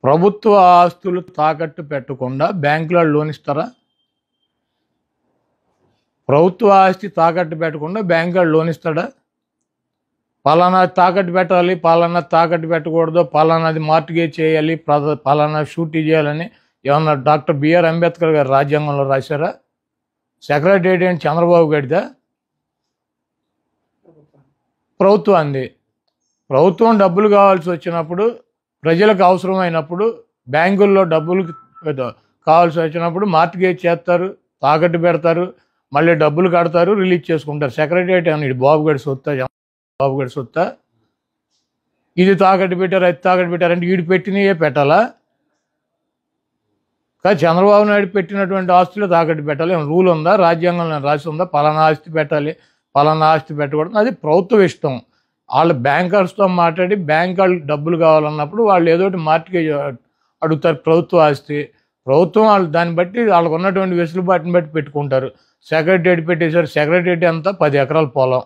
ప్రభుత్వ ఆస్తులు తాకట్టు పెట్టకుండా బ్యాంకులో లోన్ ఇస్తారా? ప్రభుత్వ ఆస్తి తాకట్టు పెట్టకుండా బ్యాంకులో లోన్ ఇస్తాడా? పలానా తాకట్టు పెట్టాలి, పలానా తాకట్టు పెట్టకూడదు, పలానాది మార్టిగేజ్ చేయాలి, పలానా షూటీ చేయాలని ఏమన్నా డాక్టర్ బిఆర్ అంబేద్కర్ గారు రాజ్యాంగంలో రాశారా? సెక్రటేరియట్ ఏంటి చంద్రబాబు గడిదా? ప్రభుత్వాన్ని. ప్రభుత్వం డబ్బులు కావాల్సి వచ్చినప్పుడు, ప్రజలకు అవసరమైనప్పుడు, బ్యాంకుల్లో డబ్బులు కావాల్సి వచ్చినప్పుడు మార్టిగేజ్ చేస్తారు, తాకట్టు పెడతారు, మళ్ళీ డబ్బులు కడతారు, రిలీజ్ చేసుకుంటారు. సెక్రటేరియట్ అని బాబుగడి సొత్తా, బాబుగడి సొత్తా? ఇది తాకట్టు పెట్టారు, అది తాకట్టు పెట్టారంటే వీడు పెట్టినయే పెట్టాలా? కానీ చంద్రబాబు నాయుడు పెట్టినటువంటి ఆస్తులు తాకట్టు పెట్టాలి. రూల్ ఉందా? రాజ్యాంగంలో రాసి ఉందా? పలానా ఆస్తి పెట్టాలి, పలానా ఆస్తి పెట్టకూడదు. అది ప్రభుత్వం ఇష్టం. వాళ్ళు బ్యాంకర్స్తో మాట్లాడి బ్యాంక్ వాళ్ళు డబ్బులు కావాలన్నప్పుడు వాళ్ళు ఏదో ఒకటి మార్టిగేజ్ అడుగుతారు. ప్రభుత్వ ఆస్తి ప్రభుత్వం వాళ్ళు దాన్ని బట్టి వాళ్ళకు ఉన్నటువంటి వెసులుబాటుని బట్టి పెట్టుకుంటారు. సెక్రటేరియట్ పెట్టేశారు. సెక్రటేరియట్ అంతా 10 ఎకరాల పొలం.